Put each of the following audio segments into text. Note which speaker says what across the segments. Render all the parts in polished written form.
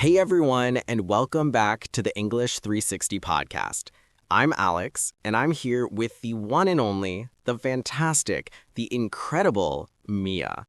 Speaker 1: Hey everyone, and welcome back to the English 360 podcast. I'm Alex, and I'm here with the one and only, the fantastic, the incredible Mia.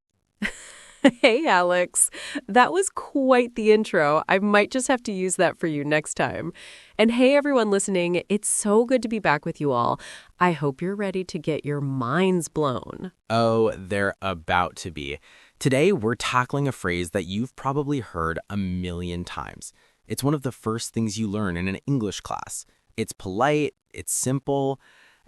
Speaker 2: Hey, Alex. That was quite the intro. I might just have to use that for you next time. And hey, everyone listening, it's so good to be back with you all. I hope you're ready to get your minds blown.
Speaker 1: Oh, they're about to be. Today, we're tackling a phrase that you've probably heard a million times. It's one of the first things you learn in an English class. It's polite, it's simple,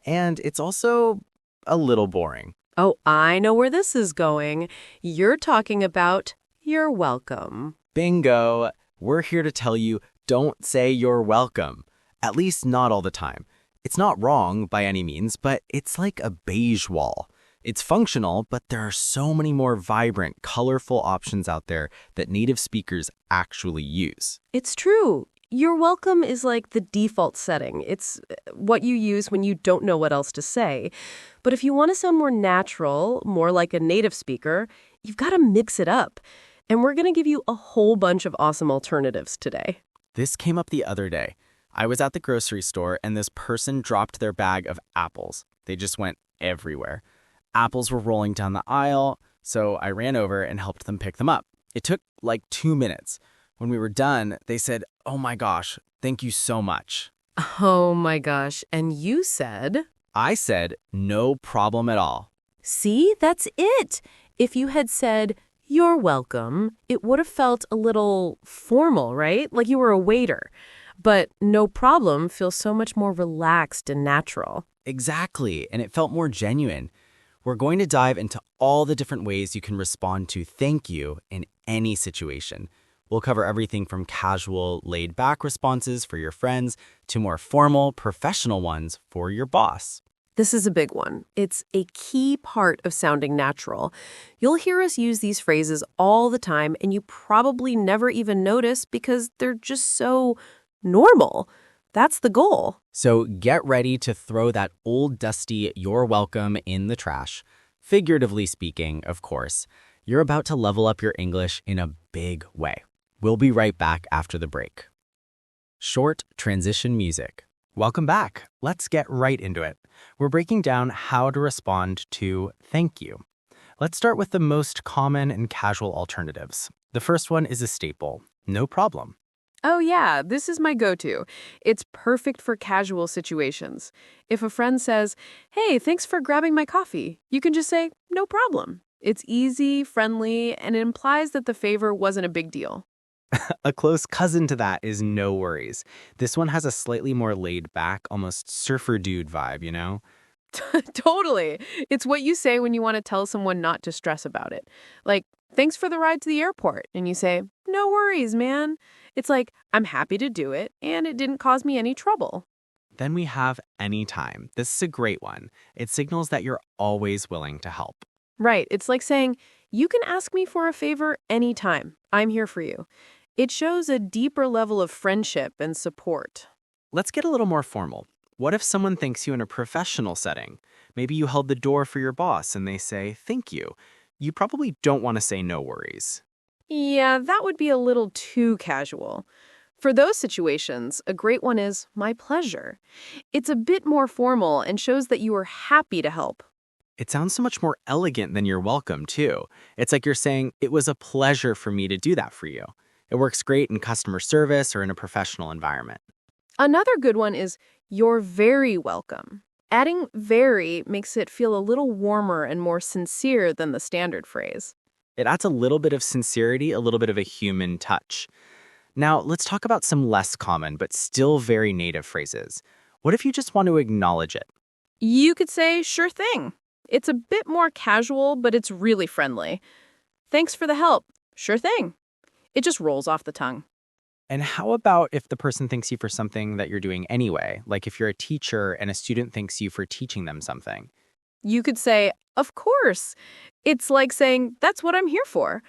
Speaker 1: and it's also a little boring.
Speaker 2: Oh, I know where this is going. You're talking about "you're welcome."
Speaker 1: Bingo! We're here to tell you, don't say you're welcome. At least not all the time. It's not wrong by any means, but it's like a beige wall. It's functional, but there are so many more vibrant, colorful options out there that native speakers actually use.
Speaker 2: It's true. "You're welcome" is like the default setting. It's what you use when you don't know what else to say. But if you want to sound more natural, more like a native speaker, you've got to mix it up. And we're going to give you a whole bunch of awesome alternatives today.
Speaker 1: This came up the other day. I was at the grocery store and this person dropped their bag of apples. They just went everywhere. Apples were rolling down the aisle, so I ran over and helped them pick them up. It took like 2 minutes. When we were done, they said, "Oh my gosh, thank you so much."
Speaker 2: Oh my gosh. And you said?
Speaker 1: I said, "No problem at all."
Speaker 2: See, that's it. If you had said, "You're welcome," it would have felt a little formal, right? Like you were a waiter. But "no problem" feels so much more relaxed and natural.
Speaker 1: Exactly, and it felt more genuine. We're going to dive into all the different ways you can respond to thank you in any situation. We'll cover everything from casual, laid-back responses for your friends to more formal, professional ones for your boss.
Speaker 2: This is a big one. It's a key part of sounding natural. You'll hear us use these phrases all the time, and you probably never even notice because they're just so normal. That's the goal.
Speaker 1: So get ready to throw that old dusty "you're welcome" in the trash. Figuratively speaking, of course. You're about to level up your English in a big way. We'll be right back after the break. Short transition music. Welcome back. Let's get right into it. We're breaking down how to respond to thank you. Let's start with the most common and casual alternatives. The first one is a staple. No problem.
Speaker 2: Oh yeah, this is my go-to. It's perfect for casual situations. If a friend says, "Hey, thanks for grabbing my coffee," you can just say, "No problem." It's easy, friendly, and it implies that the favor wasn't a big deal.
Speaker 1: A close cousin to that is "no worries." This one has a slightly more laid-back, almost surfer dude vibe, you know?
Speaker 2: Totally. It's what you say when you want to tell someone not to stress about it. Like, "Thanks for the ride to the airport." And you say, "No worries, man." It's like, "I'm happy to do it, and it didn't cause me any trouble."
Speaker 1: Then we have anytime. This is a great one. It signals that you're always willing to help.
Speaker 2: Right. It's like saying, "You can ask me for a favor anytime. I'm here for you." It shows a deeper level of friendship and support.
Speaker 1: Let's get a little more formal. What if someone thanks you in a professional setting? Maybe you held the door for your boss and they say, "Thank you." You probably don't want to say "no worries."
Speaker 2: Yeah, that would be a little too casual. For those situations, a great one is "my pleasure." It's a bit more formal and shows that you are happy to help.
Speaker 1: It sounds so much more elegant than "you're welcome," too. It's like you're saying, "It was a pleasure for me to do that for you." It works great in customer service or in a professional environment.
Speaker 2: Another good one is "you're very welcome." Adding "very" makes it feel a little warmer and more sincere than the standard phrase.
Speaker 1: It adds a little bit of sincerity, a little bit of a human touch. Now, let's talk about some less common but still very native phrases. What if you just want to acknowledge it?
Speaker 2: You could say "sure thing." It's a bit more casual, but it's really friendly. "Thanks for the help." "Sure thing." It just rolls off the tongue.
Speaker 1: And how about if the person thanks you for something that you're doing anyway? Like if you're a teacher and a student thanks you for teaching them something.
Speaker 2: You could say, "Of course." It's like saying, "That's what I'm here for."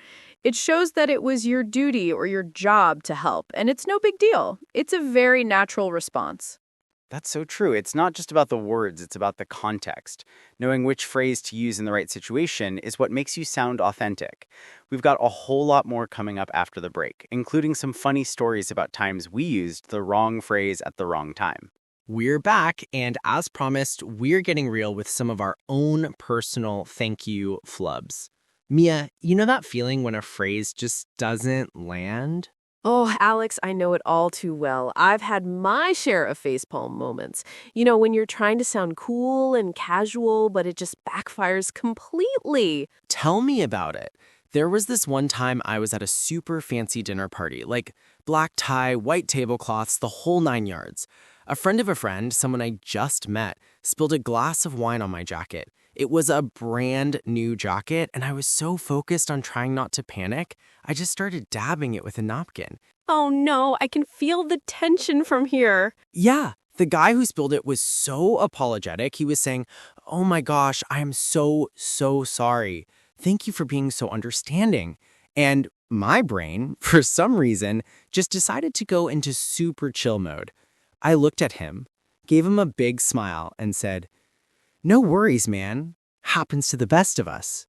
Speaker 2: It shows that it was your duty or your job to help, and it's no big deal. It's a very natural response.
Speaker 1: That's so true. It's not just about the words, it's about the context. Knowing which phrase to use in the right situation is what makes you sound authentic. We've got a whole lot more coming up after the break, including some funny stories about times we used the wrong phrase at the wrong time.
Speaker 3: We're back, and as promised, we're getting real with some of our own personal thank you flubs. Mia, you know that feeling when a phrase just doesn't land?
Speaker 2: Oh, Alex, I know it all too well. I've had my share of facepalm moments. You know, when you're trying to sound cool and casual, but it just backfires completely.
Speaker 3: Tell me about it. There was this one time I was at a super fancy dinner party, like black tie, white tablecloths, the whole 9 yards. A friend of a friend, someone I just met, spilled a glass of wine on my jacket. It was a brand new jacket, and I was so focused on trying not to panic, I just started dabbing it with a napkin.
Speaker 2: Oh no, I can feel the tension from here.
Speaker 3: Yeah, the guy who spilled it was so apologetic. He was saying, "Oh my gosh, I am so sorry. Thank you for being so understanding." And my brain, for some reason, just decided to go into super chill mode. I looked at him, gave him a big smile, and said, "No worries, man. Happens to the best of us."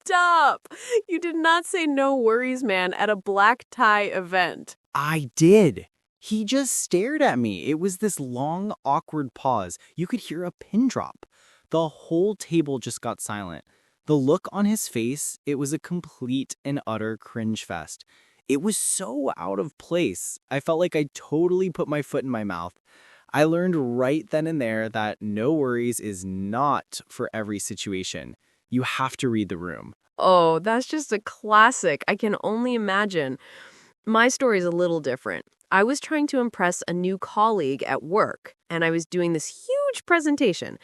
Speaker 2: Stop! You did not say no worries, man, at a black tie event.
Speaker 3: I did. He just stared at me. It was this long, awkward pause. You could hear a pin drop. The whole table just got silent. The look on his face, it was a complete and utter cringe fest. It was so out of place. I felt like I totally put my foot in my mouth. I learned right then and there that no worries is not for every situation. You have to read the room.
Speaker 2: Oh, that's just a classic. I can only imagine. My story's a little different. I was trying to impress a new colleague at work, and I was doing this huge presentation.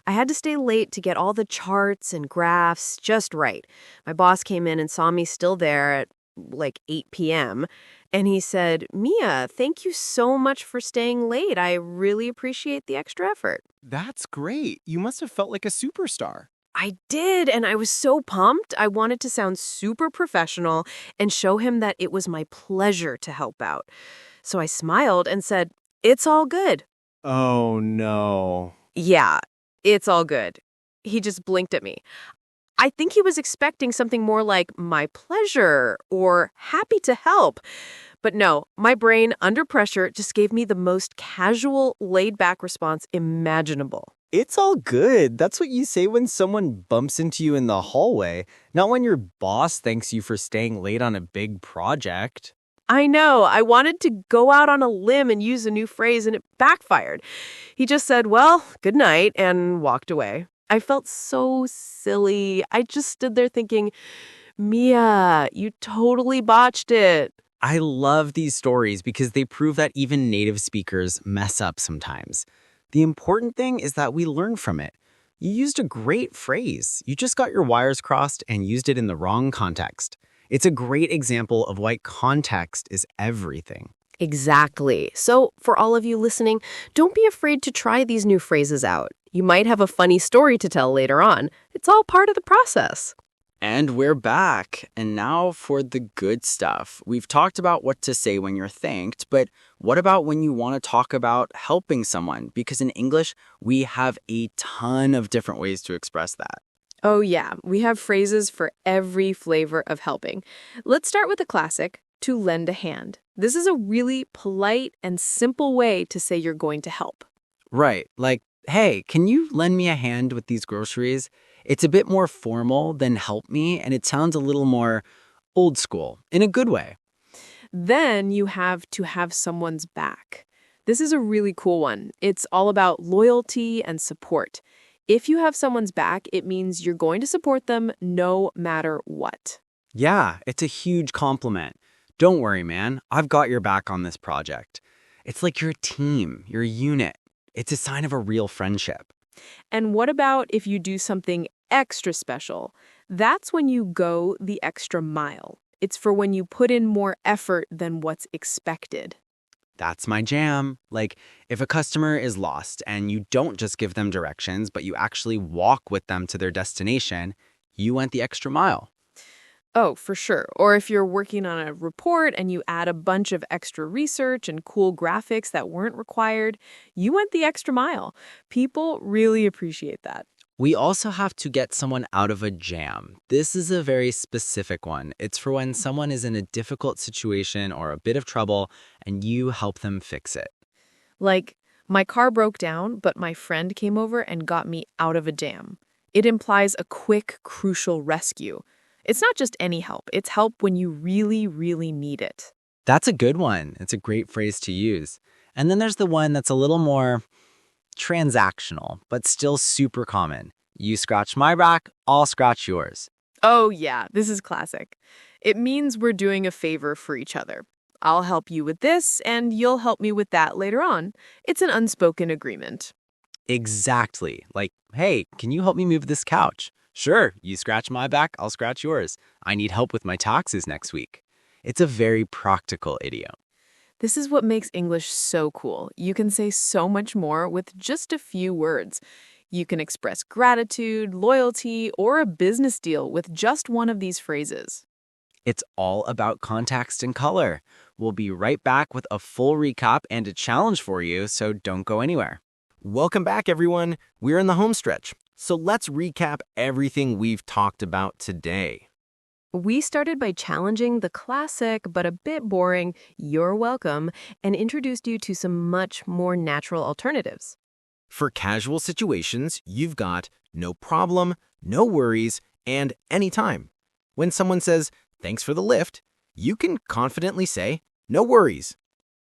Speaker 2: I had to stay late to get all the charts and graphs just right. My boss came in and saw me still there at like 8 p.m., and he said, "Mia, thank you so much for staying late. I really appreciate the extra effort."
Speaker 3: That's great. You must have felt like a superstar.
Speaker 2: I did, and I was so pumped. I wanted to sound super professional and show him that it was my pleasure to help out. So I smiled and said, "It's all good."
Speaker 3: Oh, no.
Speaker 2: "Yeah, it's all good." He just blinked at me. I think he was expecting something more like "my pleasure" or "happy to help." But no, my brain, under pressure, just gave me the most casual, laid-back response imaginable.
Speaker 3: It's all good. That's what you say when someone bumps into you in the hallway, not when your boss thanks you for staying late on a big project.
Speaker 2: I know. I wanted to go out on a limb and use a new phrase, and it backfired. He just said, "Well, good night," and walked away. I felt so silly. I just stood there thinking, "Mia, you totally botched it."
Speaker 1: I love these stories because they prove that even native speakers mess up sometimes. The important thing is that we learn from it. You used a great phrase. You just got your wires crossed and used it in the wrong context. It's a great example of why context is everything.
Speaker 2: Exactly. So, for all of you listening, don't be afraid to try these new phrases out. You might have a funny story to tell later on. It's all part of the process.
Speaker 1: And we're back. And now for the good stuff. We've talked about what to say when you're thanked, but what about when you want to talk about helping someone? Because in English, we have a ton of different ways to express that.
Speaker 2: Oh yeah, we have phrases for every flavor of helping. Let's start with a classic, to lend a hand. This is a really polite and simple way to say you're going to help.
Speaker 1: Right. Like, hey, can you lend me a hand with these groceries? It's a bit more formal than help me, and it sounds a little more old school in a good way.
Speaker 2: Then you have to have someone's back. This is a really cool one. It's all about loyalty and support. If you have someone's back, it means you're going to support them no matter what.
Speaker 1: Yeah, it's a huge compliment. Don't worry, man. I've got your back on this project. It's like you're a team, you're a unit. It's a sign of a real friendship.
Speaker 2: And what about if you do something extra special? That's when you go the extra mile. It's for when you put in more effort than what's expected.
Speaker 1: That's my jam. Like, if a customer is lost and you don't just give them directions, but you actually walk with them to their destination, you went the extra mile.
Speaker 4: Oh, for sure. Or if you're working on a report and you add a bunch of extra research and cool graphics that weren't required, you went the extra mile. People really appreciate that.
Speaker 1: We also have to get someone out of a jam. This is a very specific one. It's for when someone is in a difficult situation or a bit of trouble and you help them fix it.
Speaker 4: Like, my car broke down, but my friend came over and got me out of a jam. It implies a quick, crucial rescue. It's not just any help. It's help when you really, really need it.
Speaker 1: That's a good one. It's a great phrase to use. And then there's the one that's a little more transactional, but still super common. You scratch my back, I'll scratch yours.
Speaker 4: Oh, yeah, this is classic. It means we're doing a favor for each other. I'll help you with this, and you'll help me with that later on. It's an unspoken agreement.
Speaker 1: Exactly. Like, hey, can you help me move this couch? Sure, you scratch my back, I'll scratch yours. I need help with my taxes next week. It's a very practical idiom.
Speaker 4: This is what makes English so cool. You can say so much more with just a few words. You can express gratitude, loyalty, or a business deal with just one of these phrases.
Speaker 1: It's all about context and color. We'll be right back with a full recap and a challenge for you, so don't go anywhere.
Speaker 5: Welcome back, everyone. We're in the home stretch. So let's recap everything we've talked about today.
Speaker 2: We started by challenging the classic but a bit boring "you're welcome" and introduced you to some much more natural alternatives.
Speaker 5: For casual situations, you've got no problem, no worries, and anytime. When someone says, thanks for the lift, you can confidently say, no worries.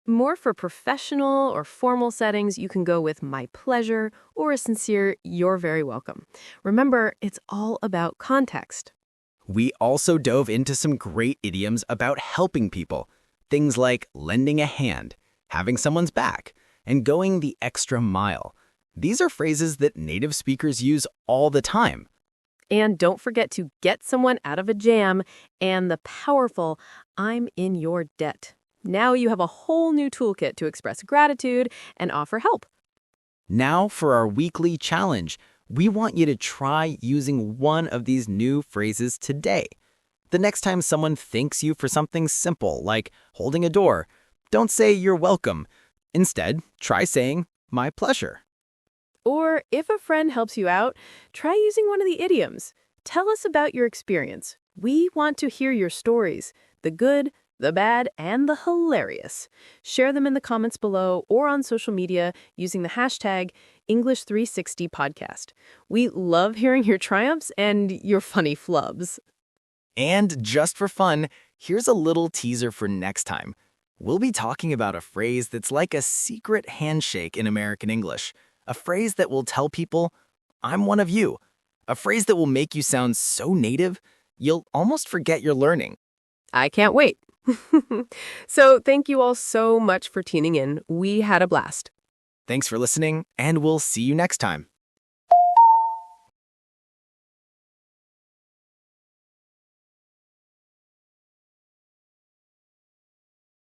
Speaker 2: More for professional or formal settings, you can go with "my pleasure" or a sincere "you're very welcome." Remember, it's all about context.
Speaker 5: We also dove into some great idioms about helping people. Things like lending a hand, having someone's back, and going the extra mile. These are phrases that native speakers use all the time.
Speaker 2: And don't forget to get someone out of a jam and the powerful "I'm in your debt." Now you have a whole new toolkit to express gratitude and offer help.
Speaker 5: Now for our weekly challenge. We want you to try using one of these new phrases today. The next time someone thanks you for something simple, like holding a door, don't say you're welcome. Instead, try saying, my pleasure.
Speaker 2: Or if a friend helps you out, try using one of the idioms. Tell us about your experience. We want to hear your stories, the good, the bad, and the hilarious. Share them in the comments below or on social media using the hashtag English360podcast. We love hearing your triumphs and your funny flubs.
Speaker 5: And just for fun, here's a little teaser for next time. We'll be talking about a phrase that's like a secret handshake in American English. A phrase that will tell people, I'm one of you. A phrase that will make you sound so native, you'll almost forget you're learning.
Speaker 2: I can't wait. So thank you all so much for tuning in. We had a blast.
Speaker 5: Thanks for listening, and we'll see you next time.